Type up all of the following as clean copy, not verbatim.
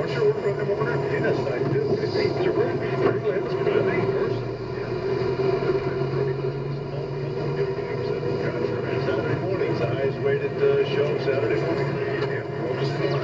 Don't you work on them order? Yes, I do. It's a terrific freelance community person. And Saturday mornings, highest rated show Saturday morning. Yeah, folks.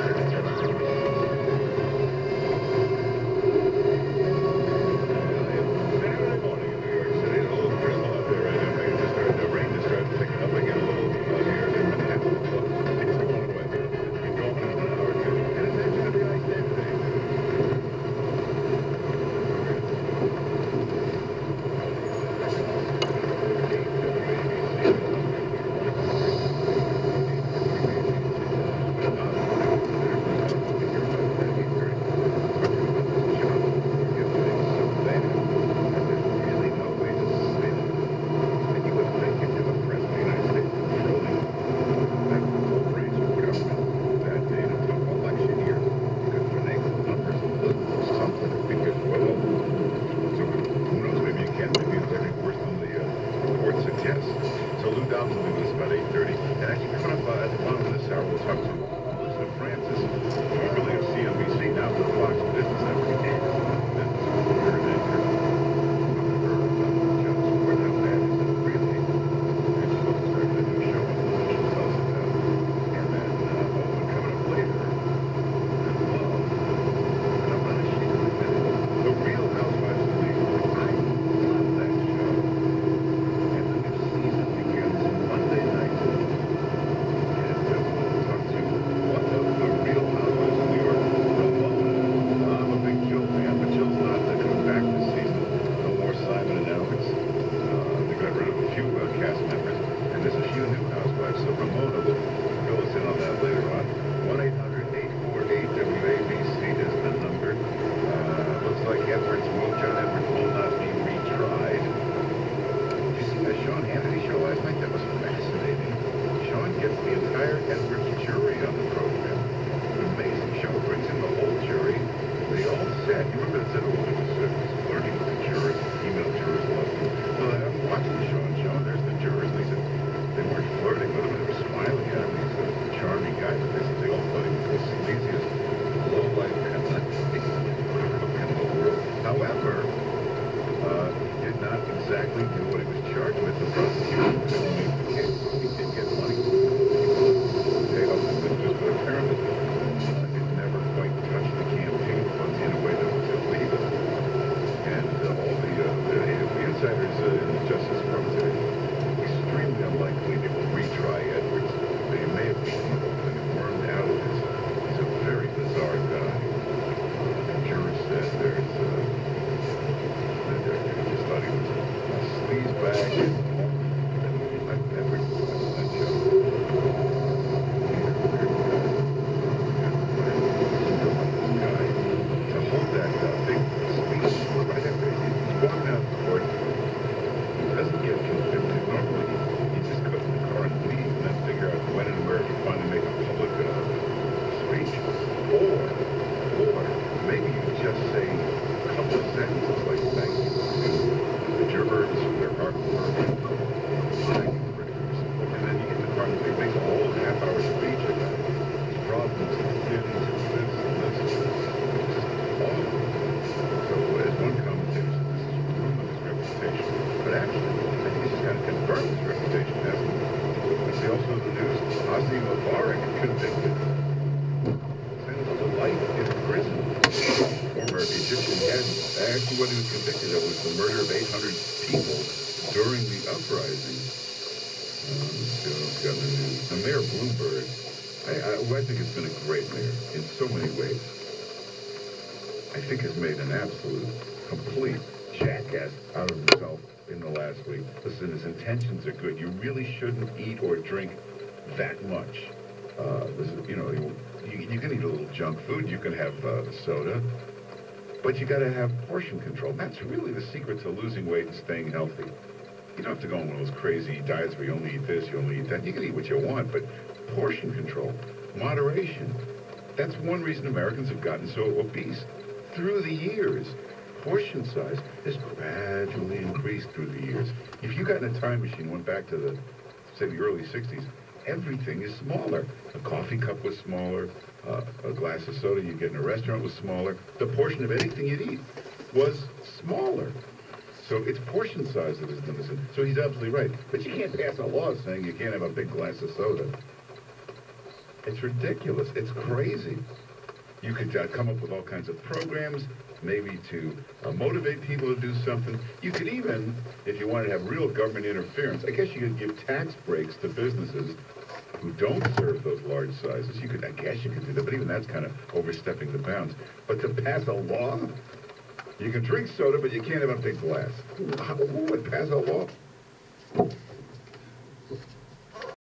I think it's been a great mayor in so many ways. I think has made an absolute, complete jackass out of himself in the last week. Listen, his intentions are good. You really shouldn't eat or drink that much. You know, you can eat a little junk food. You can have soda. But you got to have portion control. That's really the secret to losing weight and staying healthy. You don't have to go on one of those crazy diets where you only eat this, you only eat that. You can eat what you want, but portion control, moderation. That's one reason Americans have gotten so obese. Through the years, portion size has gradually increased through the years. If you got in a time machine, went back to the, say, the early 60s, everything is smaller. The coffee cup was smaller, A glass of soda you get in a restaurant was smaller. The portion of anything you'd eat was smaller. So it's portion size that is limited. So he's absolutely right. But you can't pass a law saying you can't have a big glass of soda. It's ridiculous. It's crazy. You could come up with all kinds of programs, maybe to motivate people to do something. You could even, if you wanted to have real government interference, I guess you could give tax breaks to businesses who don't serve those large sizes. I guess you could do that, but even that's kind of overstepping the bounds. But to pass a law, you can drink soda, but you can't have a big glass. Who would pass a law